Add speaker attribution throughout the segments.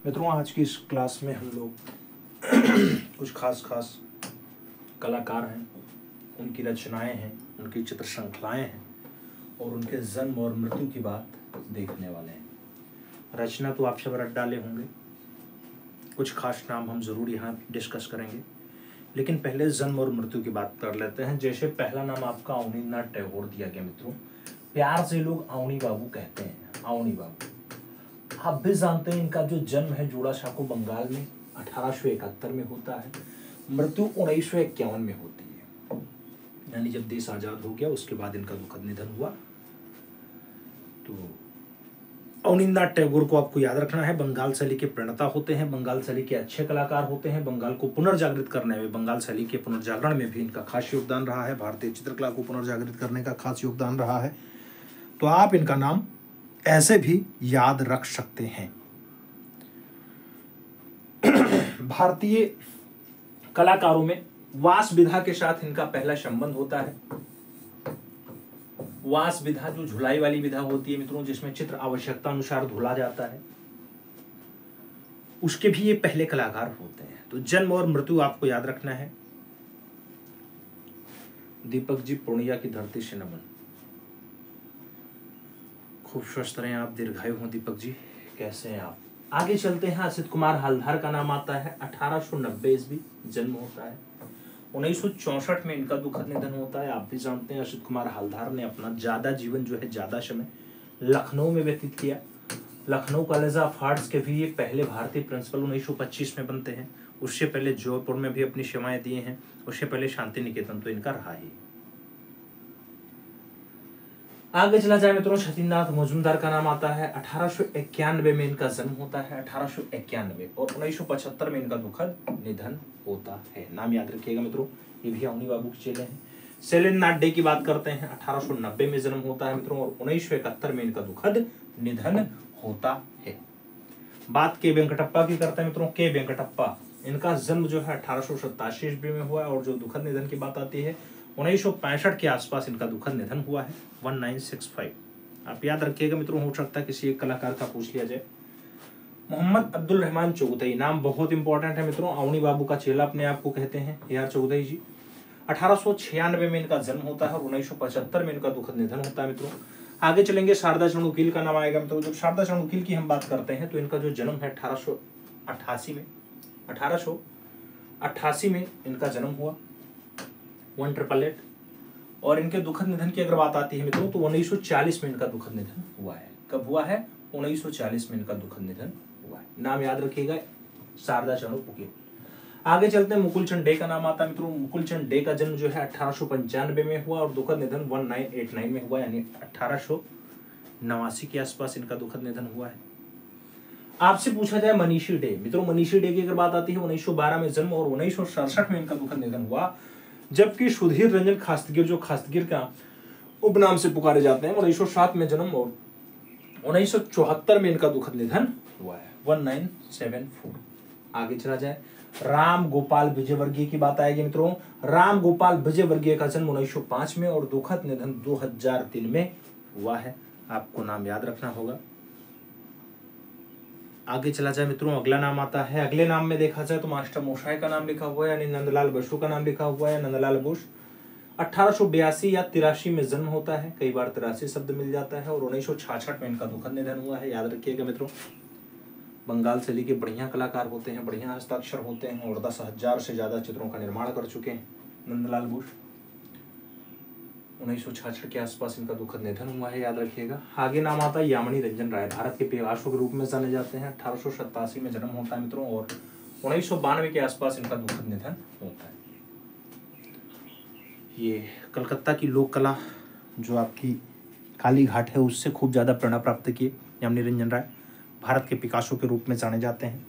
Speaker 1: मित्रों, आज की इस क्लास में हम लोग कुछ खास कलाकार हैं, उनकी रचनाएं हैं, उनकी चित्र श्रृंखलाएं हैं और उनके जन्म और मृत्यु की बात देखने वाले हैं। रचना तो आप सब रट डाले होंगे, कुछ खास नाम हम ज़रूर यहाँ डिस्कस करेंगे, लेकिन पहले जन्म और मृत्यु की बात कर लेते हैं। जैसे पहला नाम आपका अवनींद्रनाथ टैगोर दिया गया मित्रों, प्यार से लोग अवनी बाबू कहते हैं, अवनी बाबू। आप भी जानते हैं इनका जो जन्म है जोड़ासांको बंगाल में 1871 में होता है, मृत्यु 1951 में होती है, यानी जब देश आजाद हो गया उसके बाद इनका दुखद निधन हुआ। तो अवनींद्रनाथ टैगोर को आपको याद रखना है, बंगाल शैली के प्रणेता होते हैं, बंगाल शैली के अच्छे कलाकार होते हैं। बंगाल को पुनर्जागृत करने में, बंगाल शैली के पुनर्जागरण में भी इनका खास योगदान रहा है। भारतीय चित्रकला को पुनर्जागृत करने का खास योगदान रहा है। तो आप इनका नाम ऐसे भी याद रख सकते हैं। भारतीय कलाकारों में वास विधा के साथ इनका पहला संबंध होता है। वास विधा जो झुलाई वाली विधा होती है मित्रों, जिसमें चित्र आवश्यकता अनुसार धुला जाता है, उसके भी ये पहले कलाकार होते हैं। तो जन्म और मृत्यु आपको याद रखना है। दीपक जी, पूर्णिया की धरती से नमन। खूब स्वस्थ रहें आप, दीर्घायु हों दीपक जी। कैसे हैं आप? आगे चलते हैं। असित कुमार हलधर का नाम आता है। 1890 ईस्वी जन्म होता है। 1964 में इनका दुखद निधन होता है। आप भी जानते हैं असित कुमार हलधर ने अपना ज्यादा जीवन जो है, ज्यादा समय लखनऊ में व्यतीत किया। लखनऊ कॉलेज ऑफ आर्ट्स के भी ये पहले भारतीय प्रिंसिपल 1925 में बनते हैं। उससे पहले जयपुर में भी अपनी सेवाएं दिए हैं। उससे पहले शांति निकेतन तो इनका रहा ही। आगे चला जाए मित्रों, सतीन्द्रनाथ मजूमदार का नाम आता है। 1891 में इनका जन्म होता है, 1891, और 1975 में इनका दुखद निधन होता है। नाम याद रखिएगा मित्रों, ये भी अवनी बाबू के चेले हैं। शैलेंद्रनाथ डे की बात करते हैं। 1890 में जन्म होता है मित्रों, और 1971 में इनका दुखद निधन होता है। बात के वेंकटप्पा की करते हैं मित्रों। के वेंकटप्पा, इनका जन्म जो है 1887 ईस्वी में हुआ है, और जो दुखद निधन की बात आती है 1965 के आसपास इनका दुखद निधन हुआ है, 1965। आप याद रखिएगा मित्रों, हो सकता है किसी एक कलाकार का पूछ लिया जाए। मोहम्मद अब्दुल रहमान चौगुथई, नाम बहुत इंपॉर्टेंट है मित्रों, अवनी बाबू का चेला अपने आप को कहते हैं यार चौगुथई जी। 1896 में इनका जन्म होता है और 1975 में इनका दुखद निधन होता है मित्रों। आगे चलेंगे, शारदा चाणुकील का नाम आएगा मित्रों। जब शारदा चाणुकील की हम बात करते हैं तो इनका जो जन्म है 1888 में इनका जन्म हुआ, 188। और इनके दुखद निधन की अगर बात आती है मित्रों तो 1940 में इनका दुखद निधन हुआ है। कब हुआ है? 1940 में इनका दुखद निधन हुआ है। नाम याद रखिएगा, शारदा चाणुकील। आगे चलते हैं, मुकुल चंद डे का नाम आता है मित्रों। मुकुल चंद डे का जन्म जो है 1895 में हुआ और दुखद निधन 1989 में हुआ, यानी 1889 के आसपास इनका दुखद निधन हुआ है। आपसे पूछा जाए मनीषी डे, मित्रों मनीषी डे की अगर बात आती है 1912 में जन्म और 1967 में इनका दुखद निधन हुआ। जबकि सुधीर रंजन खास्तगीर, जो खास्तगीर का उपनाम से पुकारे जाते हैं, 1907 में जन्म और 1974 में इनका दुखद निधन हुआ है, 1974। आगे चला जाए, राम गोपाल विजयवर्गीय की बात आएगी मित्रों। राम गोपाल विजयवर्गीय का जन्म 1905 में और दुखद निधन 2003 में हुआ है। आपको नाम याद रखना होगा। आगे चला जाए मित्रों, अगला नाम आता है। अगले नाम में देखा जाए तो मास्टर मोशाय का नाम लिखा हुआ है, यानी नंदलाल बसु का नाम लिखा हुआ है, नंदलाल बोस। 1882 या 83 में जन्म होता है, कई बार 83 शब्द मिल जाता है, और 1966 में इनका दुखद निधन हुआ है। याद रखिएगा मित्रों, बंगाल शैली के बढ़िया कलाकार होते हैं, बढ़िया हस्ताक्षर होते हैं और 10,000 से ज्यादा चित्रों का निर्माण कर चुके हैं नंदलाल बोस। 1966 के आसपास इनका दुखद निधन हुआ है, याद रखिएगा। आगे नाम आता है यामिनी रंजन राय, भारत के पिकासो के रूप में जाने जाते हैं। 1887 में जन्म होता है मित्रों और 1992 के आसपास इनका दुखद निधन होता है। ये कलकत्ता की लोक कला जो आपकी काली घाट है उससे खूब ज्यादा प्रेरणा प्राप्त की यामिनी रंजन राय, भारत के पिकासो के रूप में जाने जाते हैं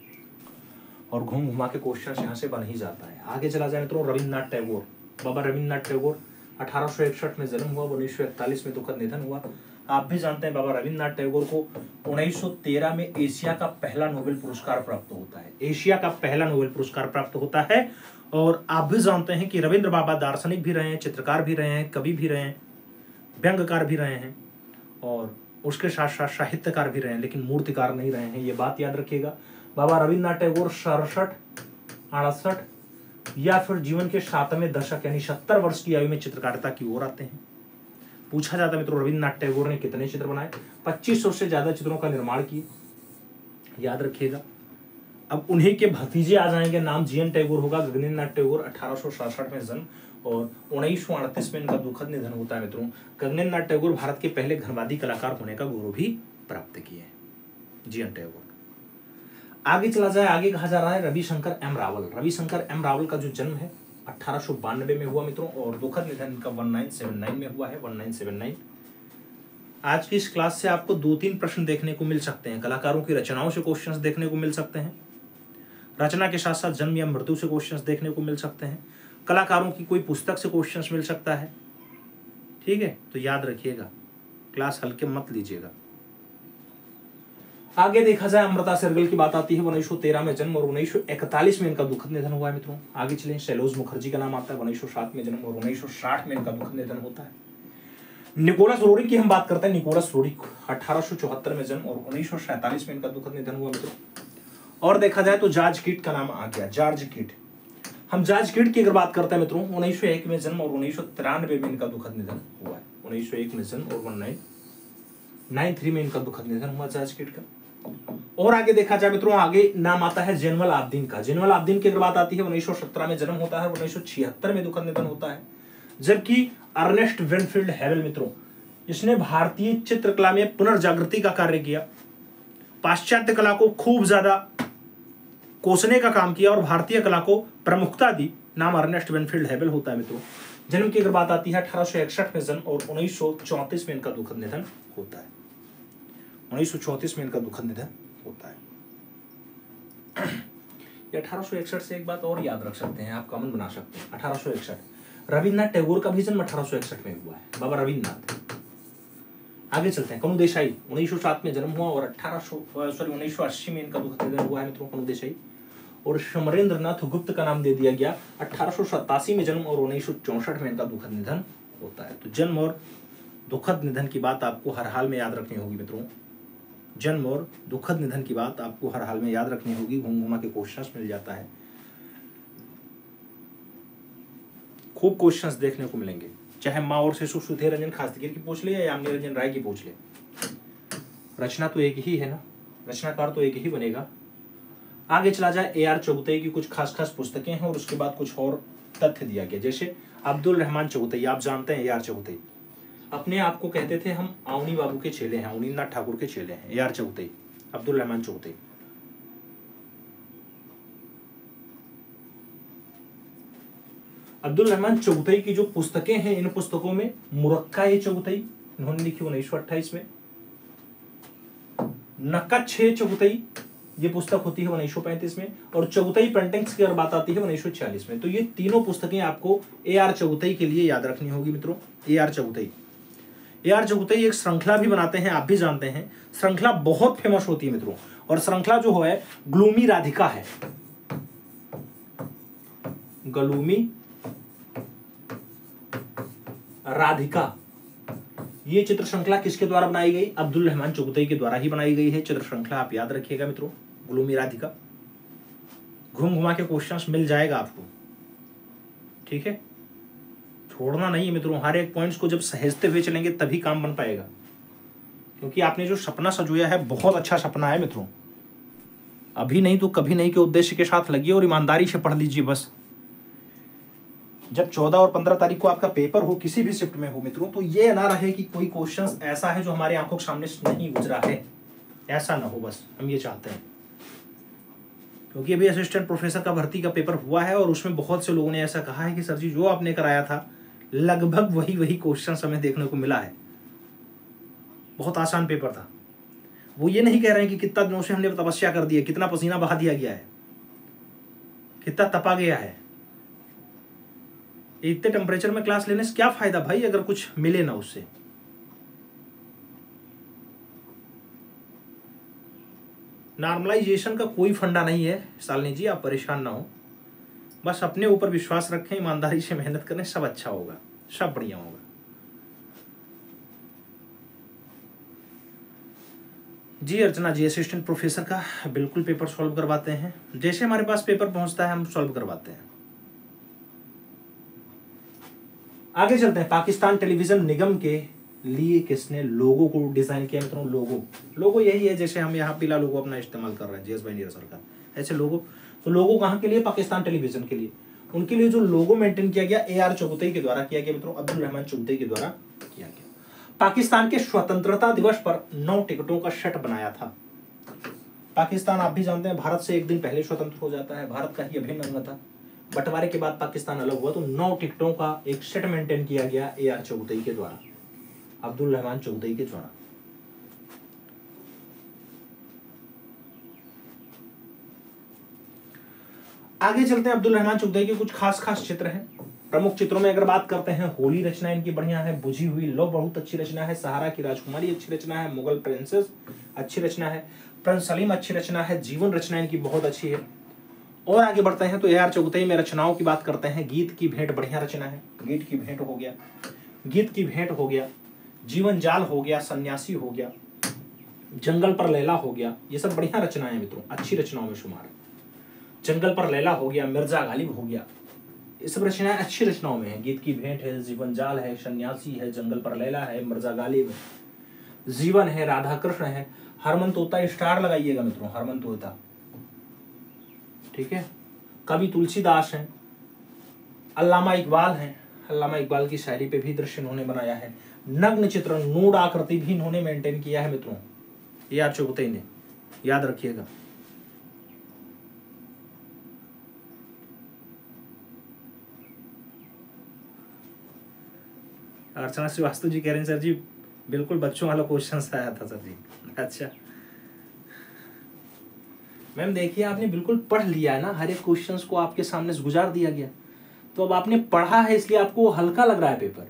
Speaker 1: और घूम घुमा के क्वेश्चन यहाँ से बन ही जाता है। आगे चला जाए मित्रों, रविन्द्रनाथ टैगोर, बाबा रविन्द्रनाथ टैगोर 1861 में जन्म हुआ, 1941 में दुखद निधन हुआ। आप भी जानते हैं बाबा रविन्द्रनाथ टैगोर को 1913 में एशिया का पहला नोबेल पुरस्कार प्राप्त होता है, एशिया का पहला नोबेल पुरस्कार प्राप्त होता है। और आप भी जानते हैं कि रविंद्र बाबा दार्शनिक भी रहे हैं, चित्रकार भी रहे हैं, कवि भी रहे हैं, व्यंग्यकार भी रहे हैं और उसके साथ साथ साहित्यकार भी रहे हैं, लेकिन मूर्तिकार नहीं रहे हैं। ये बात याद रखिएगा। बाबा रविन्द्रनाथ टैगोर 67, 68 या फिर जीवन के 7वें दशक यानी 70 वर्ष की आयु में चित्रकारिता की ओर आते हैं। पूछा जाता है मित्रों रविन्द्रनाथ टैगोर ने कितने चित्र बनाए? 2500 से ज्यादा चित्रों का निर्माण किए, याद रखिएगा। अब उन्हीं के भतीजे आ जाएंगे, नाम जीएन टैगोर होगा। गगनेन्द्रनाथ टैगोर 1867 में जन्म और 1938 में इनका दुखद निधन होता है मित्रों। गगनेन्द्रनाथ टैगोर भारत के पहले घनवादी कलाकार होने का गौरव भी प्राप्त किए हैं, जीएन टैगोर। आगे चला जाए, आगे कहा जा रहा है रविशंकर एम रावल। रविशंकर एम रावल का जो जन्म है 1892 में हुआ मित्रों और दुखद निधन इनका 1979 में हुआ है, 1979। आज की इस क्लास से आपको 2-3 प्रश्न देखने को मिल सकते हैं। कलाकारों की रचनाओं से क्वेश्चंस देखने को मिल सकते हैं, रचना के साथ साथ जन्म या मृत्यु से क्वेश्चंस देखने को मिल सकते हैं, कलाकारों की कोई पुस्तक से क्वेश्चंस मिल सकता है। ठीक है, तो याद रखिएगा, क्लास हल्के मत लीजिएगा। आगे देखा जाए अमृता शेरगिल की बात आती है। 1913 में जन्म और 1941 में इनका दुखद निधन हुआ है मित्रों। आगे चलें, शैलोज मुखर्जी का नाम आता है। 1907 में जन्म और 1960 में इनका दुखद निधन होता है। निकोलस रोरिक की हम बात करते हैं। निकोलस रोरिक 1874 में जन्म और 1947 में इनका दुखद निधन हुआ मित्रों। और देखा जाए तो जॉर्ज कीट का नाम आ गया, जॉर्ज कीट। हम जॉर्ज कीट की अगर बात करते हैं मित्रों, 1901 में जन्म और 1993 में इनका दुखद निधन हुआ है। 1901 में जन्म और 1993 में इनका दुखद निधन हुआ जॉर्ज कीट का। और आगे देखा जाए मित्रों, आगे नाम आता है जैनुअल आब्दीन का। जैनुअल आब्दीन की अगर बात आती है 1917 में जन्म होता है, 1976 में दुखद निधन होता है। जबकि अर्नेस्ट विनफील्ड हैवेल मित्रों, इसने भारतीय चित्रकला में पुनर्जागृति का कार्य किया, पाश्चात्य कला को खूब ज्यादा कोसने का काम किया और भारतीय कला को प्रमुखता दी। नाम अर्नेस्ट विनफील्ड हैवेल होता है मित्रों। जन्म की अगर बात आती है 1861 में जन्म और 1934 में इनका दुखद निधन होता है। 1934 में इनका दुखद निधन होता है। 1861 से एक बात और याद रख सकते हैं, आप कॉमन बना सकते हैं। 1861 रविन्द्रनाथ टैगोर का भी जन्म 1861 में हुआ है, बाबा रविन्द्रनाथ। आगे चलते हैं, कनु देसाई 1907 में जन्म हुआ और 1980 में इनका दुखद निधन हुआ है मित्रों, कनु देसाई। और समरेंद्रनाथ गुप्त का नाम दे दिया गया, 1887 में जन्म और 1964 में इनका दुखद निधन होता है। तो जन्म और दुखद निधन की बात आपको हर हाल में याद रखनी होगी मित्रों। जन्म और दुखद निधन की बात आपको हर हाल में याद रखनी होगी, घूम घुमा के क्वेश्चंस मिल जाता है, खूब क्वेश्चंस देखने को मिलेंगे। चाहे माँ और शिशु सुधे रंजन खासदिगर की पूछ ले या यामिनी रंजन राय की पूछ ले, रचना तो एक ही है ना, रचनाकार तो एक ही बनेगा। आगे चला जाए, AR चौगुतई की कुछ खास खास पुस्तकें हैं और उसके बाद कुछ और तथ्य दिया गया। जैसे अब्दुल रहमान चौगुतई, आप जानते हैं AR चौगुतई अपने आप को कहते थे हम अवनी बाबू के चेले हैं, अवनीन्द्रनाथ ठाकुर के चेले हैं। AR चौगुतई, अब्दुल रहमान चौगुतई। अब्दुल रहमान चौगुतई की जो पुस्तकें हैं, इन पुस्तकों में मुरक्का-ए-चौगुतई इन्होंने लिखी 1928 में। नक्काछ-ए-चौगुतई ये पुस्तक होती है 1935 में। और चौगुतई पेंटिंग्स की अगर बात आती है 1946 में। तो ये तीनों पुस्तकें आपको AR चौगुतई के लिए याद रखनी होगी मित्रों। AR चौगुतई, AR चौगुतई एक श्रृंखला भी बनाते हैं, आप भी जानते हैं। श्रृंखला बहुत फेमस होती है मित्रों, और श्रृंखला जो है ग्लूमी राधिका है। ग्लूमी राधिका, ये चित्र श्रृंखला किसके द्वारा बनाई गई? अब्दुल रहमान चौगुतई के द्वारा ही बनाई गई है चित्र श्रृंखला, आप याद रखिएगा मित्रों, ग्लूमी राधिका। घूम घुमा के क्वेश्चंस मिल जाएगा आपको, ठीक है, छोड़ना नहीं है मित्रों। हर एक पॉइंट्स को जब सहेजते हुए चलेंगे तभी काम बन पाएगा, क्योंकि आपने जो सपना सजोया है बहुत अच्छा सपना है मित्रों। अभी नहीं तो कभी नहीं के उद्देश्य के साथ लगिए और ईमानदारी से पढ़ लीजिए बस। जब 14 और 15 तारीख को आपका पेपर हो, किसी भी शिफ्ट में हो मित्रों, तो ये ना रहे कि कोई क्वेश्चन ऐसा है जो हमारे आंखों के सामने नहीं गुजरा है, ऐसा ना हो, बस हम ये चाहते हैं। क्योंकि अभी असिस्टेंट प्रोफेसर का भर्ती का पेपर हुआ है और उसमें बहुत से लोगों ने ऐसा कहा है कि सर जी जो आपने कराया था लगभग वही क्वेश्चन हमें देखने को मिला है, बहुत आसान पेपर था। वो ये नहीं कह रहे हैं कि कितना दिनों से हमने तपस्या कर दी है, कितना पसीना बहा दिया गया है, कितना तपा गया है। इतने टेम्परेचर में क्लास लेने से क्या फायदा भाई, अगर कुछ मिले ना उससे। नॉर्मलाइजेशन का कोई फंडा नहीं है शालिनी जी, आप परेशान ना हो, बस अपने ऊपर विश्वास रखें, ईमानदारी से मेहनत करें, सब अच्छा होगा, सब बढ़िया होगा। जी अर्चना जी, असिस्टेंट प्रोफेसर का बिल्कुल पेपर सॉल्व करवाते हैं, जैसे हमारे पास पेपर पहुंचता है हम सॉल्व करवाते हैं। आगे चलते हैं। पाकिस्तान टेलीविजन निगम के लिए किसने लोगो को डिजाइन किया मित्रों? लोगो यही है, जैसे हम यहाँ पीला लोगो अपना इस्तेमाल कर रहे हैं जीएस भाई नीरज सर का, ऐसे लोगो। तो लोगो कहाँ के लिए? पाकिस्तान टेलीविजन के लिए। उनके लिए जो लोगो मेंटेन किया गया AR चुगतई के द्वारा किया गया मित्रों, अब्दुल रहमान चुगतई के द्वारा किया गया। पाकिस्तान के स्वतंत्रता दिवस पर 9 टिकटों का सेट बनाया था। पाकिस्तान आप भी जानते हैं भारत से एक दिन पहले स्वतंत्र हो जाता है, भारत का ही अभिन्न अंग था। बंटवारे के बाद पाकिस्तान अलग हुआ तो 9 टिकटों का एक सेट मेंटेन किया गया AR चुगतई के द्वारा, अब्दुल रहमान चुगतई के द्वारा। आगे चलते हैं। अब्दुल रहमान चुगतई के कुछ खास चित्र हैं। प्रमुख चित्रों में अगर बात करते हैं, होली रचना इनकी बढ़िया है, बुझी हुई लो बहुत अच्छी रचना है, सहारा की राजकुमारी अच्छी रचना है, मुगल प्रिंसेस अच्छी रचना है, प्रिंस सलीम अच्छी रचना है, जीवन रचना इनकी बहुत अच्छी है। और आगे बढ़ते हैं तो AR चुगतई में रचनाओं की बात करते हैं। गीत की भेंट बढ़िया रचना है, गीत की भेंट हो गया, जीवन जाल हो गया, सन्यासी हो गया, जंगल पर लैला हो गया, ये सब बढ़िया रचनाएं हैं मित्रों, अच्छी रचनाओं में शुमार। जंगल पर लैला हो गया, मिर्जा गालिब हो गया, ये सब रचनाएं अच्छी रचनाओं में है। गीत की भेंट है, जीवन जाल है, सन्यासी है, जंगल पर लैला है, मिर्जा गालिब है, जीवन है, राधा कृष्ण है, हरमन तोता स्टार लगाइएगा मित्रों, हरमन तोता, ठीक है। कवि तुलसीदास हैं, अल्लामा इकबाल हैं, अल्लामा इकबाल की शायरी पे भी दृश्य इन्होंने बनाया है। नग्न चित्रण नूड आकृति भी इन्होंने मेंटेन किया है मित्रों, AR चुगतई ने, याद रखिएगा। अर्चना श्रीवास्तव जी कह रहे हैं सर जी बिल्कुल बच्चों वाला क्वेश्चन आया था सर जी। अच्छा मैम, देखिए आपने बिल्कुल पढ़ लिया है ना, हर एक क्वेश्चंस को आपके सामने से गुजार दिया गया, तो अब आपने पढ़ा है इसलिए आपको हल्का लग रहा है पेपर।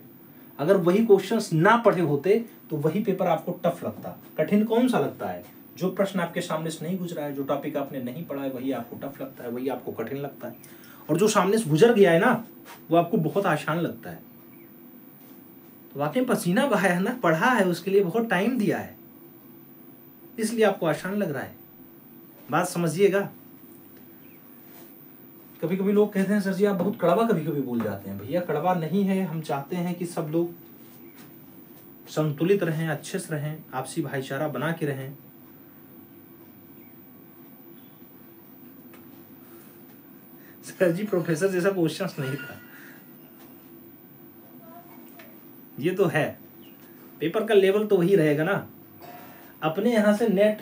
Speaker 1: अगर वही क्वेश्चंस ना पढ़े होते तो वही पेपर आपको टफ लगता। कठिन कौन सा लगता है? जो प्रश्न आपके सामने से नहीं गुजरा है, जो टॉपिक आपने नहीं पढ़ा है, वही आपको टफ लगता है, वही आपको कठिन लगता है। और जो सामने से गुजर गया है ना, वो आपको बहुत आसान लगता है। तो आपने पसीना बहाया है ना, पढ़ा है, उसके लिए बहुत टाइम दिया है, इसलिए आपको आसान लग रहा है। बात समझिएगा। कभी कभी लोग कहते हैं सर जी आप बहुत कड़वा कभी कभी बोल जाते हैं। भैया कड़वा नहीं है, हम चाहते हैं कि सब लोग संतुलित रहें, अच्छे से रहें, आपसी भाईचारा बना के रहें। सर जी प्रोफेसर जैसा क्वेश्चन नहीं था, ये तो है, पेपर का लेवल तो वही रहेगा ना। अपने यहां से नेट,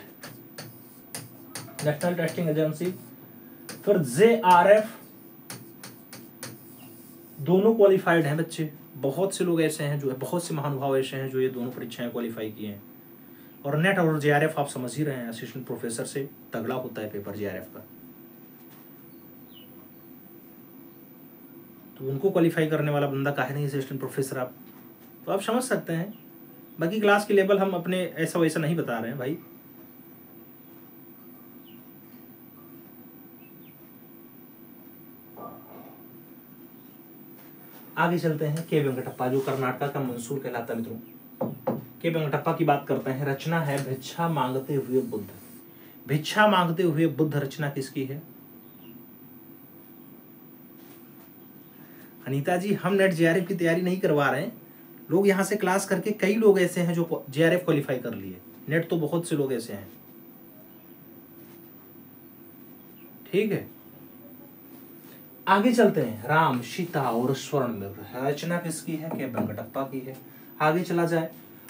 Speaker 1: नेशनल टेस्टिंग एजेंसी, फिर JRF, दोनों क्वालिफाइड हैं बच्चे। बहुत से लोग ऐसे हैं जो, बहुत से महानुभाव ऐसे हैं जो ये दोनों परीक्षाएं क्वालिफाई किए हैं। और नेट और JRF आप समझ ही रहे हैं, असिस्टेंट प्रोफेसर से तगड़ा होता है पेपर JRF का, तो उनको क्वालिफाई करने वाला बंदा काहे नहीं असिस्टेंट प्रोफेसर आप, तो आप समझ सकते हैं। बाकी क्लास के लेवल हम अपने ऐसा वैसा नहीं बता रहे हैं भाई। आगे चलते हैं। के वेंकटप्पा जो कर्नाटक का मंसूर कहलाता है मित्रों, के वेंकटप्पा की बात करते हैं। रचना है भिक्षा मांगते हुए बुद्ध। भिक्षा मांगते हुए बुद्ध रचना किसकी है? अनीता जी हम नेट JRF की तैयारी नहीं करवा रहे हैं, लोग यहाँ से क्लास करके कई लोग ऐसे हैं जो JRF क्वालिफाई कर लिए, नेट तो बहुत से लोग ऐसे हैं, ठीक है। आगे चलते हैं। राम, सीता और स्वर्ण रचना किसकी है? के वेंकटप्पा की है। आगे चला जाए।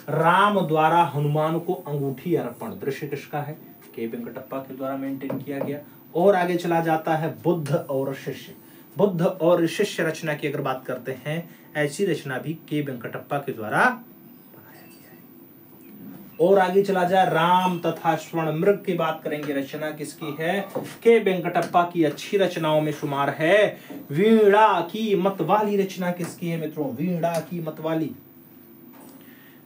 Speaker 1: राम द्वारा हनुमान को अंगूठी अर्पण दृश्य किसका है? के वेंकटप्पा के द्वारा मेंटेन किया गया। और आगे चला जाता है बुद्ध और शिष्य। बुद्ध और शिष्य रचना की अगर बात करते हैं, ऐसी रचना भी के वेंकटप्पा के द्वारा बनाया गया है। और आगे चला जाए, राम तथा स्वर्ण मृग की बात करेंगे, रचना किसकी है? के वेंकटप्पा की अच्छी रचनाओं में शुमार है। वीणा की मतवाली रचना किसकी है मित्रों? वीणा की मतवाली,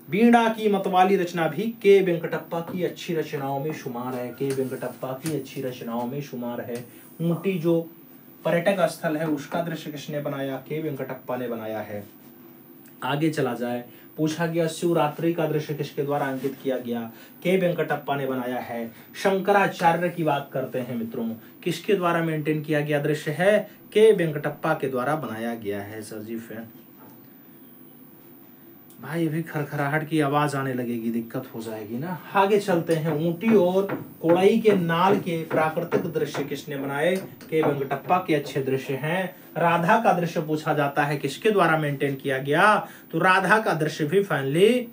Speaker 1: वीणा की मतवाली रचना भी के वेंकटप्पा की अच्छी रचनाओं में शुमार है। के वेंकटप्पा की अच्छी रचनाओं में शुमार है। ऊटी जो पर्यटक स्थल है उसका दृश्य किसने बनाया? के वेंकटप्पा ने बनाया है। आगे चला जाए पूछा गया शिवरात्रि का दृश्य किसके द्वारा अंकित किया गया, के वेंकटप्पा ने बनाया है। शंकराचार्य की बात करते हैं मित्रों, किसके द्वारा मेंटेन किया गया दृश्य है, के वेंकटप्पा के द्वारा बनाया गया है। सर जी फैन भाई अभी खरखराहट की आवाज आने लगेगी, दिक्कत हो जाएगी ना। आगे चलते हैं। ऊंटी और कोड़ाई के नाल के प्राकृतिक दृश्य किसने बनाए, के वेंकटप्पा के अच्छे दृश्य हैं। राधा का दृश्य पूछा जाता है किसके द्वारा मेंटेन किया गया, तो राधा का दृश्य भी फाइनली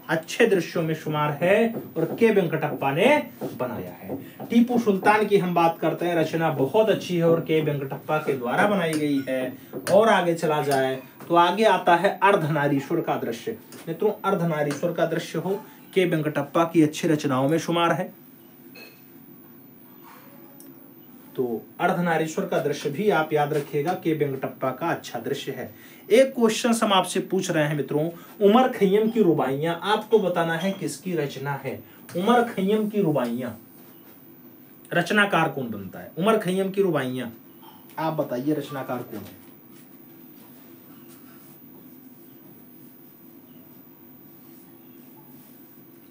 Speaker 1: अच्छे दृश्यों में शुमार है और के वेंकटप्पा ने बनाया है। टीपू सुल्तान की हम बात करते हैं, रचना बहुत अच्छी है और के वेंकटप्पा के द्वारा बनाई गई है। और आगे चला जाए तो आगे आता है अर्धनारीश्वर का दृश्य। मित्रों अर्धनारीश्वर का दृश्य हो के वेंकटप्पा की अच्छी रचनाओं में शुमार है। तो अर्धनारीश्वर का दृश्य भी आप याद रखिएगा, के वेंकटप्पा का अच्छा दृश्य है। एक क्वेश्चन हम आपसे पूछ रहे हैं मित्रों, उमर खैयम की रुबाइयां, आपको बताना है किसकी रचना है। उमर खैयम की रुबाइयां, रचनाकार कौन बनता है। उमर खैयम की रुबाइयां आप बताइए रचनाकार कौन है।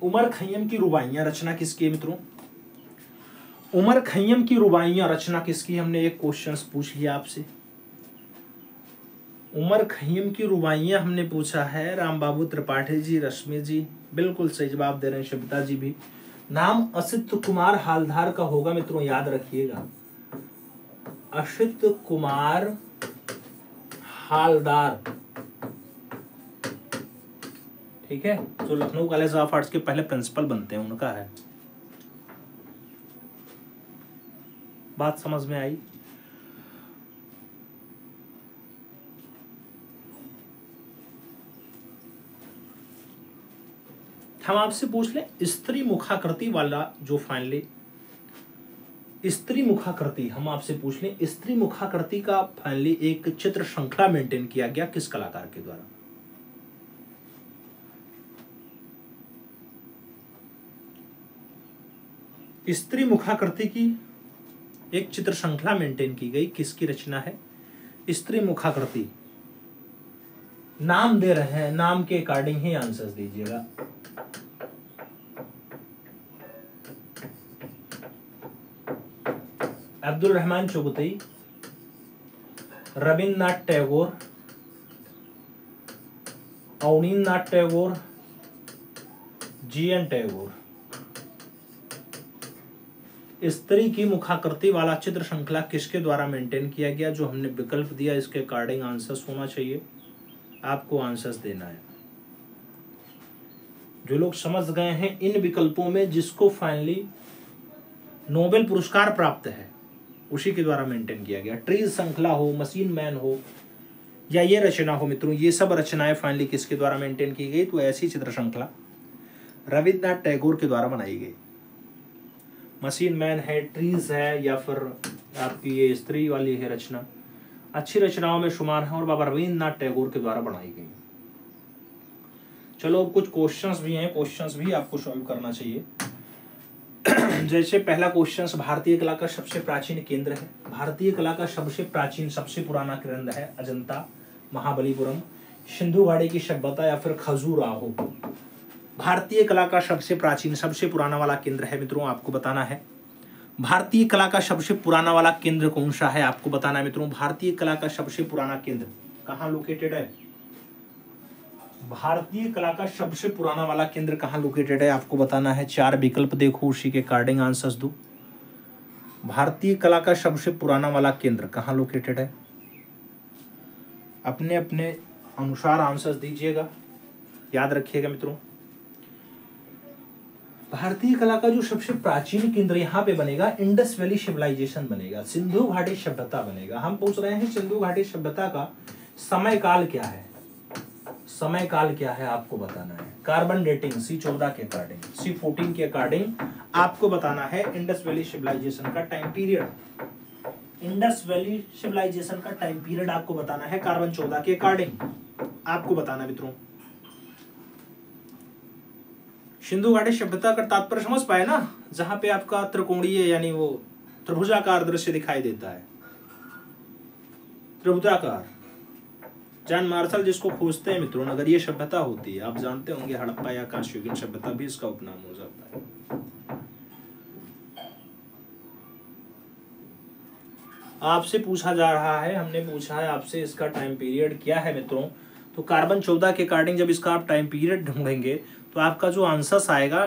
Speaker 1: उमर खैयम की रुबाइयां रचना किसकी है मित्रों, उमर खैयम की रुबाइयां रचना किसकी। हमने एक क्वेश्चन पूछ लिया आपसे, उमर खैयम की रुबाइयां हमने पूछा है। राम बाबू त्रिपाठी जी, रश्मि जी बिल्कुल सही जवाब दे रहे हैं, शबिता जी भी। नाम असित कुमार हालदार का होगा मित्रों, याद रखिएगा, असित कुमार हालदार, ठीक है, जो लखनऊ कॉलेज ऑफ आर्ट्स के पहले प्रिंसिपल बनते हैं, उनका है। बात समझ में आई। हम आपसे पूछ लें स्त्री मुखाकृति वाला जो फाइनली स्त्री मुखाकृति, हम आपसे पूछ लें स्त्री मुखाकृति का फाइनली एक चित्र श्रृंखला मेंटेन किया गया किस कलाकार के द्वारा। स्त्री मुखाकृति की एक चित्र श्रृंखला मेंटेन की गई, किसकी रचना है। स्त्री मुखाकृति नाम दे रहे हैं, नाम के अकॉर्डिंग ही आंसर्स दीजिएगा। Abdul Rahman Chagatai, Rabindranath Tagore, Abanindranath Tagore, GN. टैगोर। स्त्री की मुखाकृति वाला चित्र श्रृंखला किसके द्वारा मेंटेन किया गया, जो हमने विकल्प दिया इसके अकॉर्डिंग आंसर्स होना चाहिए, आपको आंसर्स देना है। जो लोग समझ गए हैं इन विकल्पों में जिसको फाइनली नोबेल पुरस्कार प्राप्त है उसी के द्वारा मेंटेन किया गया। ट्रीज श्रृंखला हो, मशीन मैन हो या ये रचना हो मित्रों, ये सब रचनाएं फाइनली किसके द्वारा मेंटेन की गई, तो ऐसी चित्र श्रृंखला रविन्द्रनाथ टैगोर के द्वारा बनाई गई। मशीन मैन है, ट्रीज है, या फिर आपकी ये स्त्री वाली है रचना, अच्छी रचनाओं में शुमार है और बाबा रविन्द्रनाथ टैगोर के द्वारा बनाई गई। चलो अब कुछ क्वेश्चंस भी हैं, क्वेश्चंस भी आपको सॉल्व करना चाहिए। जैसे पहला क्वेश्चन, भारतीय कला का सबसे प्राचीन केंद्र है। भारतीय कला का सबसे प्राचीन सबसे पुराना केंद्र है अजंता, महाबलीपुरम, सिंधु घाटी की सभ्यता या फिर खजुराहो। भारतीय कला का सबसे प्राचीन सबसे पुराना वाला केंद्र है मित्रों, आपको बताना है। भारतीय कला का सबसे पुराना वाला केंद्र कौन सा है, आपको बताना है मित्रों। भारतीय कला का सबसे पुराना केंद्र कहाँ लोकेटेड है, भारतीय कला का सबसे पुराना वाला केंद्र कहाँ लोकेटेड है, आपको बताना है। 4 विकल्प देखो, उसी के अकॉर्डिंग आंसर्स दो। भारतीय कला का सबसे पुराना वाला केंद्र कहाँ लोकेटेड है, अपने अपने अनुसार आंसर्स दीजिएगा, याद रखिएगा मित्रों। भारतीय कला का जो सबसे प्राचीन केंद्र यहाँ पे बनेगा, इंडस वैली सिविलाइजेशन बनेगा, सिंधु घाटी सभ्यता बनेगा। हम पूछ रहे हैं सिंधु घाटी सभ्यता का समय काल क्या है, समय काल क्या है आपको बताना है। कार्बन डेटिंग C14 के अकॉर्डिंग, C14 के अकॉर्डिंग आपको बताना है इंडस वैली सिविलाइजेशन का time period. Indus valley civilization का टाइम पीरियड आपको बताना है कार्बन 14 के अकॉर्डिंग, आपको बताना मित्रों। सिंधु घाटी सभ्यता का तात्पर्य समझ पाए ना, जहां पे आपका त्रिकोणीय यानी वो त्रिभुजाकार दृश्य दिखाई देता है, त्रिभुजाकार, जॉन मार्शल जिसको खोजते हैं मित्रों, नगरीय सभ्यता होती है, आप जानते होंगे हड़प्पा या कांस्ययुगीन सभ्यता भी इसका उपनाम हो जाता है। आपसे पूछा जा रहा है, हमने पूछा है आपसे इसका टाइम पीरियड क्या है मित्रों। तो कार्बन 14 के अकॉर्डिंग जब इसका आप टाइम पीरियड ढूंढेंगे तो आपका जो आंसर आएगा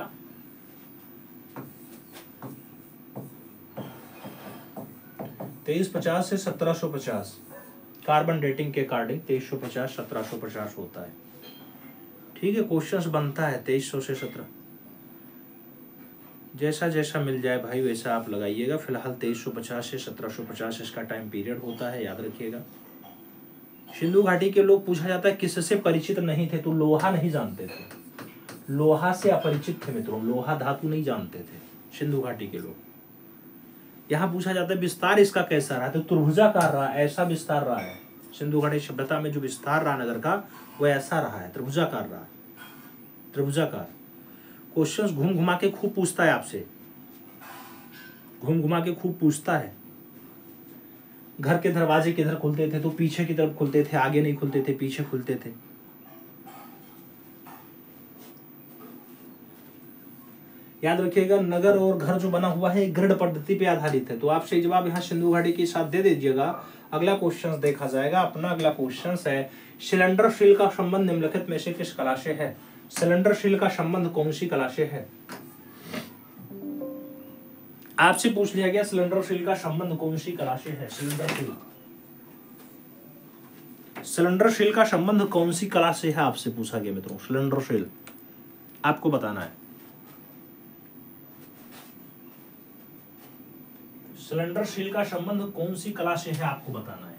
Speaker 1: 2350 से 1750। कार्बन डेटिंग के अकॉर्डिंग 2350 1750 होता है। ठीक है, क्वेश्चंस बनता है 2300 से 17, जैसा जैसा मिल जाए भाई वैसा आप लगाइएगा। फिलहाल 2350 से 1750 इसका टाइम पीरियड होता है, याद रखिएगा। सिंधु घाटी के लोग पूछा जाता है किससे परिचित नहीं थे, तो लोहा नहीं जानते थे, लोहा से अपरिचित थे मित्रों, लोहा धातु नहीं जानते थे सिंधु घाटी के लोग। यहाँ पूछा जाता है विस्तार इसका कैसा रहा, तो त्रिभुजाकार रहा, ऐसा विस्तार रहा है। सिंधु घाटी सभ्यता में जो विस्तार रहा नगर का वो ऐसा रहा है, त्रिभुजाकार रहा, त्रिभुजाकार। क्वेश्चंस घूम घुमा के खूब पूछता है आपसे, घूम घुमा के खूब पूछता है। घर के दरवाजे किधर खुलते थे, तो पीछे की तरफ खुलते थे, आगे नहीं खुलते थे, पीछे खुलते थे। याद रखिएगा, नगर और घर जो बना हुआ है ग्रिड पद्धति पे आधारित है। तो आप सही जवाब यहाँ सिंधु घाटी के साथ दे दीजिएगा। अगला क्वेश्चन देखा जाएगा। अपना अगला क्वेश्चन है सिलेंडर शील का संबंध निम्नलिखित में से किस कला से है। सिलेंडर शील का संबंध कौन सी कला से है। आपसे पूछ लिया गया सिलेंडर शील का संबंध कौन सी कला से है। सिलेंडर शील का संबंध कौन सी कला से है आपसे पूछा गया मित्रों। सिलेंडर शील आपको बताना है। सिलेंडर शील का संबंध कौन सी कला से है आपको बताना है।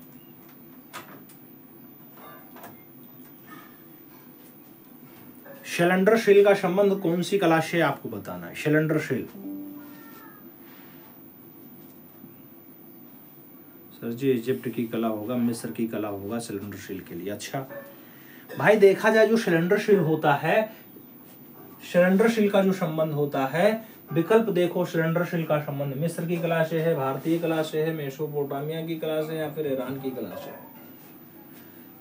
Speaker 1: सिलेंडर शील का संबंध कौन सी कला से आपको बताना है। सिलेंडर शील सर जी इजिप्ट की कला होगा, मिस्र की कला होगा सिलेंडर शील के लिए। अच्छा भाई देखा जाए जो सिलेंडर शील होता है, सिलेंडर शील का जो संबंध होता है, विकल्प देखो, सिलेंडर शील का संबंध मिस्र की कला से है, भारतीय कला से है, मेसोपोटामिया की कला से या फिर ईरान की कला से है।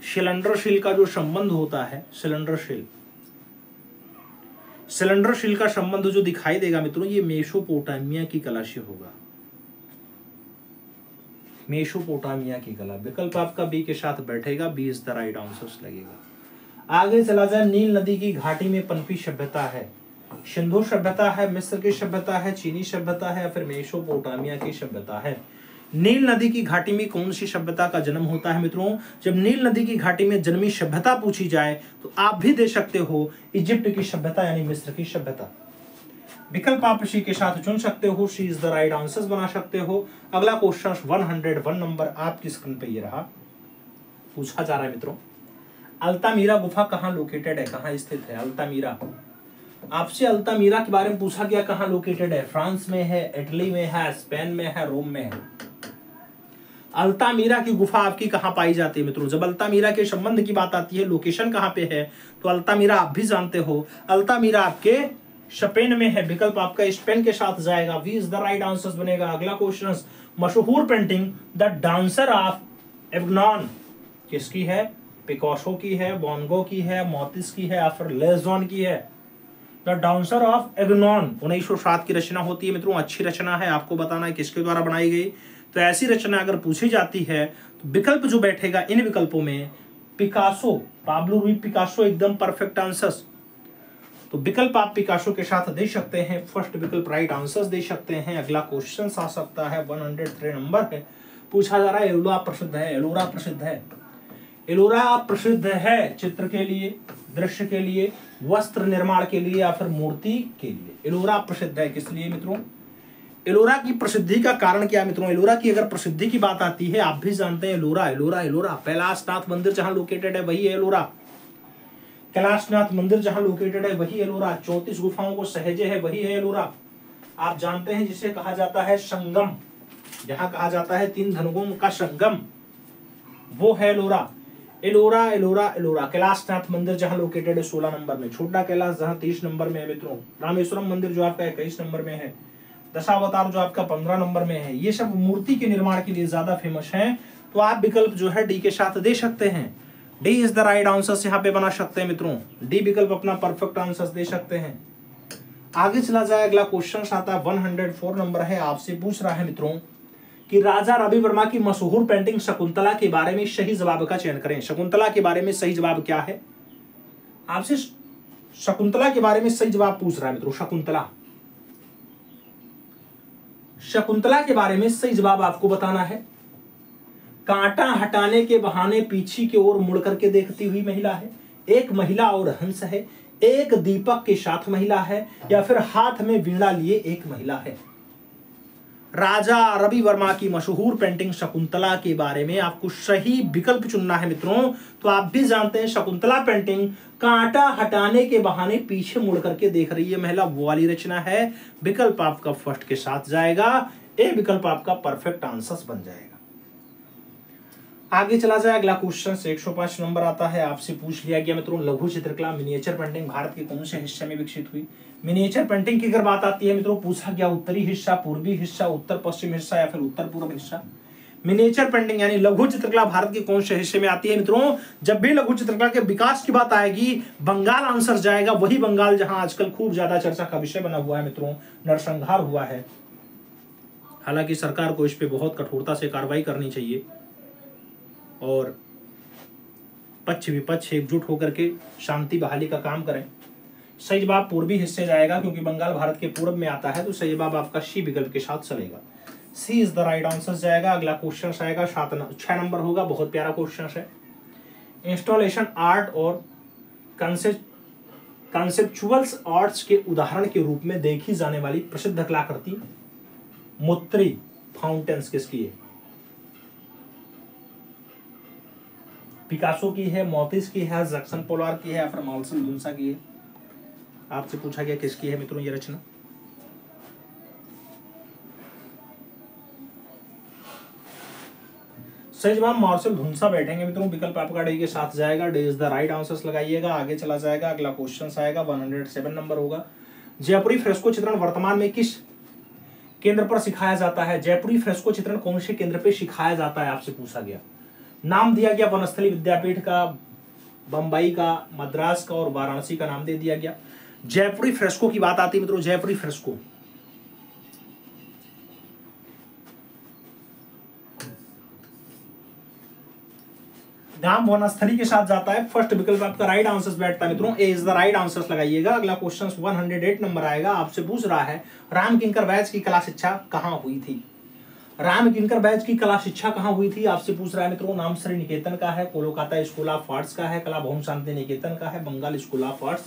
Speaker 1: सिलेंडर शील का जो संबंध होता है, सिलेंडर शील, सिलेंडर शील का संबंध जो दिखाई देगा मित्रों ये मेसोपोटामिया की कला से होगा। मेसोपोटामिया की कला, विकल्प आपका बी के साथ बैठेगा, B is the right answer लगेगा। आगे चला जाए, नील नदी की घाटी में पनपी सभ्यता है। सिंधु सभ्यता है, मिस्र की सभ्यता है, चीनी सभ्यता है या फिर मेसोपोटामिया की सभ्यता है। नील नदी की घाटी में कौन सी सभ्यता का जन्म होता है मित्रों। जब नील नदी की घाटी में जन्मी सभ्यता पूछी जाए तो आप भी दे सकते हो इजिप्ट की सभ्यता यानी मिस्र की सभ्यता। विकल्प आप इसी के साथ चुन सकते हो, सी इज द राइट आंसर बना सकते हो। अगला क्वेश्चन 101 नंबर आपकी स्क्रीन पे ये रहा, पूछा जा रहा है मित्रों अल्तामीरा गुफा कहाँ लोकेटेड है, कहाँ स्थित है। अल्तामीरा, आपसे अल्तामीरा के बारे में पूछा गया कहाँ लोकेटेड है। फ्रांस में है, इटली में है, स्पेन में है, रोम में है। अल्तामीरा की गुफा आपकी कहाँ पाई जाती है मित्रों। जब अल्तामीरा के संबंध की बात आती है, लोकेशन कहाँ पे है, तो अल्तामीरा आप भी जानते हो, अल्तामीरा आपके स्पेन में है। विकल्प आपका स्पेन के साथ जाएगा, B is the right answer बनेगा। अगला क्वेश्चन, मशहूर painting the dancer of Avignon किसकी है। पिकासो की है, वैन गॉग की है, मोतिस की है या फिर लेज़ोन की है। द डांसर ऑफ एवग्नॉन 1907 की रचना होती है मित्रों, अच्छी रचना है। आपको बताना है किसके द्वारा बनाई गई। तो ऐसी रचना अगर पूछी जाती है तो विकल्प जो बैठेगा इन विकल्पों में पिकासो, पाब्लो रूई पिकासो एकदम परफेक्ट आंसर। तो विकल्प आप पिकासो के साथ दे सकते हैं, फर्स्ट विकल्प राइट आंसर दे सकते हैं। अगला क्वेश्चन आ सकता है 103 नंबर है, पूछा जा रहा है एलोरा प्रसिद्ध है। एलोरा प्रसिद्ध है, एलोरा प्रसिद्ध है चित्र के लिए, दृश्य के लिए, वस्त्र निर्माण के लिए या फिर मूर्ति के लिए। एलोरा प्रसिद्ध है किस लिए मित्रों। एलोरा की प्रसिद्धि का कारण क्या मित्रों। एलोरा की अगर प्रसिद्धि की बात आती है, आप भी जानते हैं एलोरा, एलोरा एलोरा कैलाशनाथ मंदिर जहां लोकेटेड है वही है एलोरा। कैलाशनाथ मंदिर जहां लोकेटेड है वही एलोरा। 34 गुफाओं को सहेजे है वही है एलोरा। आप जानते हैं जिसे कहा जाता है संगम, जहां कहा जाता है 3 धनुकों का संगम, वो है एलोरा। एलोरा एलोरा एलोरा। कैलाशनाथ मंदिर जहां लोकेटेड है 16 नंबर में, छोटा कैलाश जहां 30 नंबर में है मित्रों, रामेश्वरम मंदिर जो आपका 21 नंबर में है, दशावतार जो आपका 15 नंबर में है। ये सब मूर्ति के निर्माण के लिए ज्यादा फेमस हैं। तो आप विकल्प जो है डी के साथ दे सकते हैं, D is the right answer यहाँ पे बना सकते हैं मित्रों, डी विकल्प अपना परफेक्ट आंसर दे सकते हैं। आगे चला जाए, अगला क्वेश्चन आता है 104 नंबर है, आपसे पूछ रहा है मित्रों कि राजा रवि वर्मा की मशहूर पेंटिंग शकुंतला के बारे में सही जवाब का चयन करें। शकुंतला के बारे में सही जवाब क्या है? आपसे शकुंतला के बारे में सही जवाब पूछ रहा है मित्रों। शकुंतला के बारे में सही जवाब आपको बताना है। कांटा हटाने के बहाने पीछे की ओर मुड़ करके देखती हुई महिला है, एक महिला और हंस है, एक दीपक के साथ महिला है, या फिर हाथ में वीणा लिए एक महिला है। राजा रवि वर्मा की मशहूर पेंटिंग शकुंतला के बारे में आपको सही विकल्प चुनना है मित्रों। तो आप भी जानते हैं शकुंतला पेंटिंग कांटा हटाने के बहाने पीछे मुड़ करके देख रही है महिला, वो वाली रचना है। विकल्प आपका फर्स्ट के साथ जाएगा, ए विकल्प आपका परफेक्ट आंसर बन जाएगा। आगे चला जाए, अगला क्वेश्चन 105 नंबर आता है, आपसे पूछ लिया गया मित्रों लघु चित्रकला मिनिएचर पेंटिंग भारत के कौन से हिस्से में विकसित हुई। मिनिएचर पेंटिंग की अगर बात आती है मित्रों, पूछा गया उत्तरी हिस्सा, पूर्वी हिस्सा, उत्तर पश्चिम हिस्सा या फिर उत्तर पूर्व हिस्सा। मिनिएचर पेंटिंग यानी लघु चित्रकला भारत के कौन से हिस्से में आती है मित्रों? जब भी लघु चित्रकला के विकास की बात आएगी, बंगाल आंसर जाएगा, वही बंगाल जहां आजकल खूब ज्यादा चर्चा का विषय बना हुआ है मित्रों, नरसंहार हुआ है। हालांकि सरकार को इस पे बहुत कठोरता से कार्रवाई करनी चाहिए और पक्ष विपक्ष एकजुट होकर के शांति बहाली का काम करें। सही जवाब पूर्वी हिस्से जाएगा, क्योंकि बंगाल भारत के पूर्व में आता है, तो सही जवाब आपका सी विकल्प के साथ चलेगा। सी इज द राइट आंसर जाएगा। अगला क्वेश्चन आएगा 6 नंबर होगा, बहुत प्यारा क्वेश्चन है। इंस्टॉलेशन आर्ट और कंसेप्चुअल्स आर्ट्स के उदाहरण के रूप में देखी जाने वाली प्रसिद्ध कलाकृति मुत्तरी फाउंटेन्स किसकी है? पिकासो की है, मोतिस की है, जैक्सन पोलार की है, या फिर मार्सेल दुन्सा की है? आपसे पूछा गया किसकी है मित्रों ये रचना? सही जवाब मार्सेल दुन्सा बैठेंगे मित्रों, विकल्प आपका डी के साथ जाएगा। D is the right answer लगाइएगा। आगे चला जाएगा, अगला क्वेश्चन आएगा 107 नंबर होगा। जयपुरी फ्रेस्को चित्रण वर्तमान में किस केंद्र पर सिखाया जाता है? जयपुरी फ्रेस्को चित्रण कौन से केंद्र पे सिखाया जाता है, आपसे पूछा गया। नाम दिया गया वनस्थली विद्यापीठ का, बंबई का, मद्रास का और वाराणसी का नाम दे दिया गया। जयपुरी फ्रेस्को की बात आती है मित्रों, जयपुरी फ्रेस्को नाम वनस्थली के साथ जाता है। फर्स्ट विकल्प आपका राइट आंसर बैठता है मित्रों, ए इज द राइट आंसर लगाइएगा। अगला क्वेश्चन 108 नंबर आएगा, आपसे पूछ रहा है राम किंकर बैच की कला शिक्षा कहाँ हुई थी? राम किंकर बैच की कला शिक्षा कहाँ हुई थी, आपसे पूछ रहा है मित्रों। नाम श्री निकेतन का है, कोलकाता स्कूल ऑफ आर्ट्स का है, कला भवन शांति निकेतन का है, बंगाल स्कूल ऑफ आर्ट्स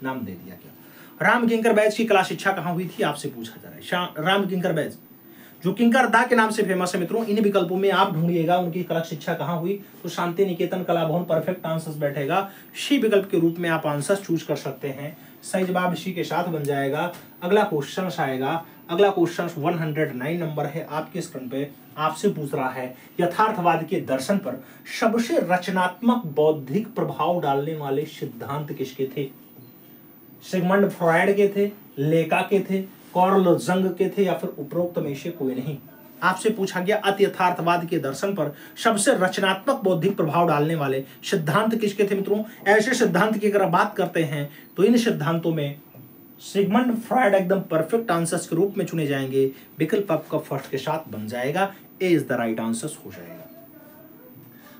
Speaker 1: नाम दे दिया गया। राम किंकर बैच की कला शिक्षा कहाँ हुई थी, आपसे पूछा जा रहा है। राम किंकर बैच जो किंकर दा के नाम से फेमस है मित्रों, इन विकल्पों में आप ढूंढिएगा उनकी कला शिक्षा कहाँ हुई, तो शांति निकेतन, कला भवन परफेक्ट आंसर बैठेगा। सी विकल्प के रूप में आप आंसर चूज कर सकते हैं। सही जवाब इसी के साथ बन जाएगा। अगला क्वेश्चन आएगा, अगला क्वेश्चन 109 नंबर है आपके स्क्रीन पे, आपसे पूछ रहा है यथार्थवाद के दर्शन पर सबसे रचनात्मक बौद्धिक प्रभाव डालने वाले सिद्धांत किसके थे? सिगमंड फ्रॉयड के थे, लेका के थे, कार्ल जंग के थे, या फिर उपरोक्त में से कोई नहीं? आपसे पूछा गया अति यथार्थवाद के दर्शन पर सबसे रचनात्मक बौद्धिक प्रभाव डालने वाले सिद्धांत किसके थे मित्रों? ऐसे सिद्धांत की अगर बात करते हैं तो इन सिद्धांतों में सिगमंड फ्रॉयड एकदम परफेक्ट आंसर के रूप में चुने जाएंगे। विकल्प आपका फर्स्ट के साथ बन जाएगा, ए इज द राइट आंसर हो जाएगा।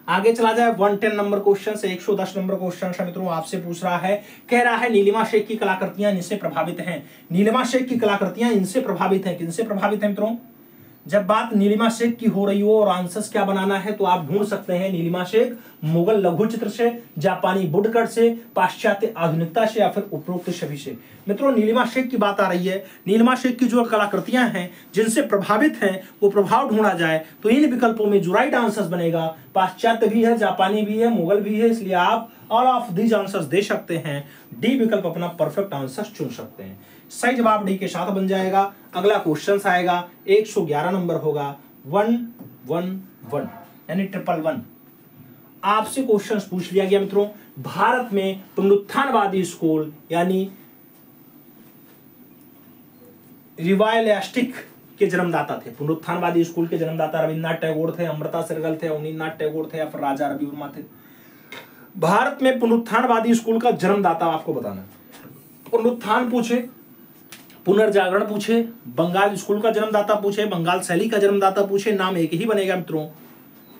Speaker 1: आगे चला जाए 110 नंबर क्वेश्चन से 110 नंबर क्वेश्चन है मित्रों, आपसे पूछ रहा है, कह रहा है नीलिमा शेख की कलाकृतियां इनसे प्रभावित हैं। नीलिमा शेख की कलाकृतियां इनसे प्रभावित हैं, किनसे प्रभावित हैं मित्रों? जब बात नीलिमा शेख की हो रही हो और आंसर्स क्या बनाना है तो आप ढूंढ सकते हैं नीलिमा शेख मुगल लघु चित्र से, जापानी वुडकट से, पाश्चात्य आधुनिकता से, या फिर उपरोक्त सभी से। मित्रों नीलिमा शेख की बात आ रही है, नीलिमा शेख की जो कलाकृतियां हैं जिनसे प्रभावित हैं वो प्रभाव ढूंढा जाए तो इन विकल्पों में जो राइट आंसर बनेगा पाश्चात्य भी है, जापानी भी है, मुगल भी है, इसलिए आप ऑल ऑफ दीज आंसर्स दे सकते हैं। डी विकल्प अपना परफेक्ट आंसर चुन सकते हैं। सही जवाब डी के साथ बन जाएगा। अगला क्वेश्चन आएगा 111 नंबर होगा, 111 यानी 111। आपसे क्वेश्चन पूछ लिया गया मित्रों, भारत में पुनरुत्थानवादी स्कूल यानी रिवाइलिस्टिक के जन्मदाता थे। पुनरुत्थानवादी स्कूल के जन्मदाता रविन्द्रनाथ टैगोर थे, अमृता शेरगिल थे, अवनींद्रनाथ टैगोर थे, या फिर राजा रवि वर्मा थे? भारत में पुनरुत्थानवादी स्कूल का जन्मदाता आपको बताना है। पुनरुत्थान पूछे, पुनर्जागरण पूछे, बंगाल स्कूल का जन्मदाता पूछे, बंगाल शैली का जन्मदाता पूछे, नाम एक ही बनेगा मित्रों।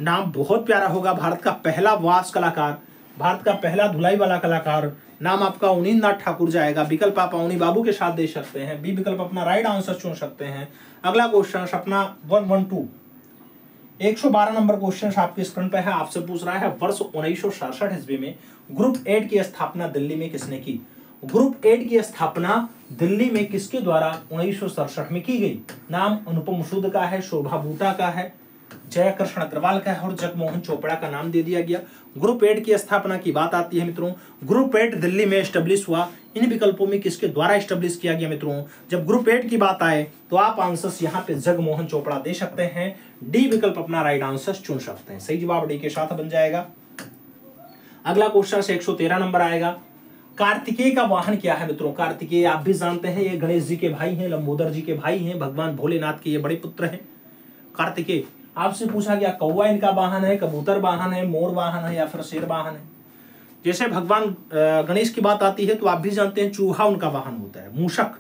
Speaker 1: नाम बहुत प्यारा होगा, भारत का पहला वास कलाकार, भारत का पहला धुलाई वाला कलाकार, नाम आपका उनीन्द्रनाथ ठाकुर जाएगा। विकल्प आप अवनी बाबू के साथ दे सकते हैं, बी विकल्प अपना राइट आंसर चुन सकते हैं। अगला क्वेश्चन अपना 112 112 नंबर क्वेश्चन आपके स्क्रीन पे है। आपसे पूछ रहा है वर्ष 1967 ईस्वी में ग्रुप 8 की स्थापना दिल्ली में किसने की? ग्रुप 8 की स्थापना दिल्ली में किसके द्वारा 1967 में की गई? नाम अनुपम सूद का है, शोभा बूटा का है, जयकृष्ण अग्रवाल का है और जगमोहन चोपड़ा का नाम दे दिया गया। ग्रुप 8 की स्थापना की बात आती है मित्रों, ग्रुप 8 दिल्ली में एस्टेब्लिश हुआ। इन विकल्पों में किसके द्वारा एस्टेब्लिश किया गया मित्रों? जब ग्रुप 8 की बात आए तो आप आंसर्स यहाँ पे जगमोहन चोपड़ा दे सकते हैं, डी विकल्प अपना राइट आंसर चुन सकते हैं। सही जवाब डी के साथ बन जाएगा। अगला क्वेश्चन 113 नंबर आएगा। कार्तिकेय का वाहन क्या है मित्रों? कार्तिकेय आप भी जानते हैं, ये गणेश जी के भाई हैं, लंबोदर जी के भाई हैं, भगवान भोलेनाथ के ये बड़े पुत्र हैं। कार्तिकेय आपसे पूछा गया कौवा इनका वाहन है, कबूतर वाहन है, मोर वाहन है या फिर शेर वाहन है। जैसे भगवान गणेश की बात आती है तो आप भी जानते हैं चूहा उनका वाहन होता है, मूषक।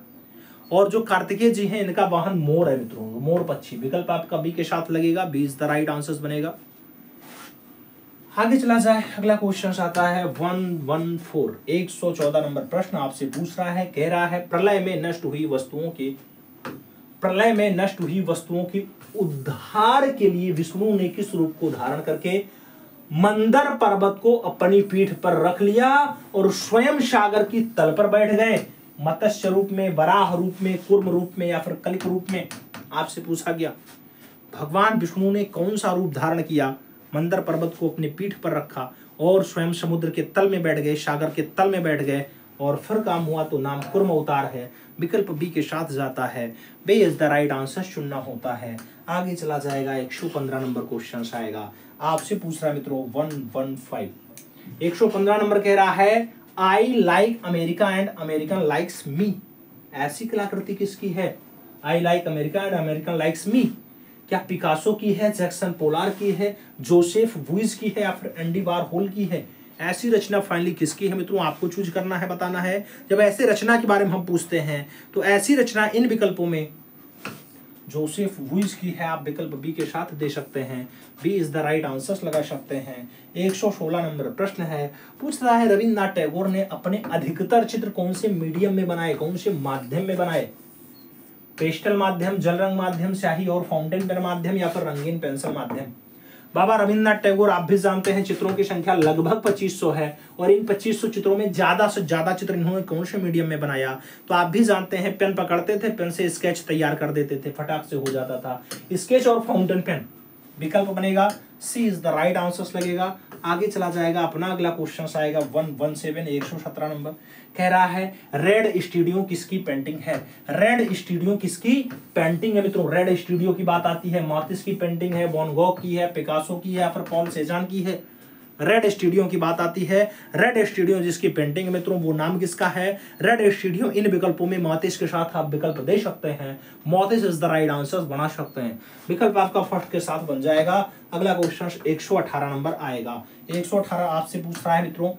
Speaker 1: और जो कार्तिकेय जी हैं इनका वाहन मोर है मित्रों, मोर पक्षी। विकल्प आपका बी के साथ लगेगा, B is the right answer बनेगा। आगे चला जाए, अगला क्वेश्चन आता है 114 114 नंबर प्रश्न आपसे पूछ रहा है, कह रहा है प्रलय में नष्ट हुई वस्तुओं की उद्धार के लिए विष्णु ने किस रूप को धारण करके मंदर पर्वत को अपनी पीठ पर रख लिया और स्वयं सागर की तल पर बैठ गए? मत्स्य रूप में, वराह रूप में, कूर्म रूप में या फिर कलिक रूप में? आपसे पूछा गया भगवान विष्णु ने कौन सा रूप धारण किया, मंदर पर्वत को अपनी पीठ पर रखा और स्वयं समुद्र के तल में बैठ गए, सागर के तल में बैठ गए और फिर काम हुआ तो नाम कूर्म अवतार है। विकल्प बी के साथ जाता है, B is the right answer चुनना होता है। आगे चला जाएगा, 115 नंबर क्वेश्चन आएगा। आपसे पूछ रहा है मित्रों 115 115 नंबर कह रहा है I like America and American likes me. ऐसी कलाकृति किसकी है? I like America and American likes me. क्या पिकासो की है, जैक्सन पोलार की है, जोसेफ बुइज की है या फिर एंडी वारहोल की है? ऐसी रचना फाइनली किसकी है मित्रों? आपको चूज करना है, बताना है। जब ऐसे रचना के बारे में हम पूछते हैं तो ऐसी रचना इन विकल्पों में जोसेफ बुइज की है, आप विकल्प बी के साथ दे सकते हैं, B is the right answer लगा सकते हैं। 116 नंबर प्रश्न है, पूछ रहा है रविन्द्रनाथ टैगोर ने अपने अधिकतर चित्र कौन से मीडियम में बनाए, कौन से माध्यम में बनाए? पेस्टल माध्यम, जल रंग माध्यम, स्याही और फाउंटेन पेन माध्यम या फिर रंगीन पेंसिल माध्यम? बाबा रविन्द्रनाथ टैगोर आप भी जानते हैं चित्रों की संख्या लगभग 2500 है और इन 2500 चित्रों में ज्यादा से ज्यादा चित्र इन्होंने कौन से मीडियम में बनाया? तो आप भी जानते हैं पेन पकड़ते थे, पेन से स्केच तैयार कर देते थे, फटाक से हो जाता था, स्केच और फाउंटेन पेन। विकल्प बनेगा C is the right answer लगेगा। आगे चला जाएगा, अपना अगला क्वेश्चन आएगा 117 117 नंबर कह रहा है रेड स्टूडियो किसकी पेंटिंग है? रेड स्टूडियो किसकी पेंटिंग है मित्रों? रेड स्टूडियो की बात आती है, मातिस की पेंटिंग है, वैन गॉग की है, पिकासो की है या फिर पॉल सेजान की है? रेड स्टूडियो की बात आती है। रेड स्टूडियो जिसकी पेंटिंग मित्रों वो नाम किसका है? Red studio. इन विकल्पों में मातिस के साथ आप विकल्प दे सकते हैं, मातिस इज द राइट आंसर बना सकते हैं। विकल्प आपका फर्स्ट के साथ बन जाएगा। अगला क्वेश्चन 118 नंबर आएगा। 118 आपसे पूछ रहा है मित्रों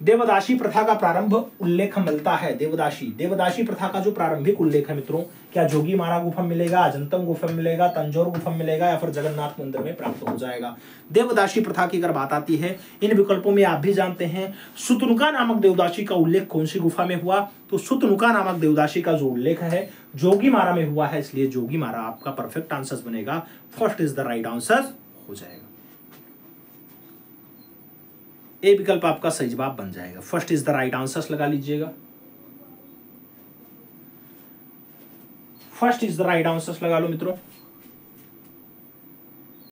Speaker 1: देवदासी प्रथा का प्रारंभ उल्लेख मिलता है। देवदासी प्रथा का जो प्रारंभिक उल्लेख है मित्रों, क्या जोगी मारा गुफा मिलेगा, अजंतम गुफा मिलेगा, तंजौर गुफा मिलेगा या फिर जगन्नाथ मंदिर में प्राप्त हो जाएगा? देवदासी प्रथा की अगर बात आती है, इन विकल्पों में आप भी जानते हैं सुतनुका नामक देवदासी का उल्लेख कौन सी गुफा में हुआ? तो सुतनुका नामक देवदासी का जो उल्लेख है जोगी मारा में हुआ है, इसलिए जोगी मारा आपका परफेक्ट आंसर बनेगा। First is the right answer हो जाएगा, ए विकल्प आपका सही जवाब बन जाएगा। First is the right answer लगा लीजिएगा, first is the right answer लगा लो मित्रों।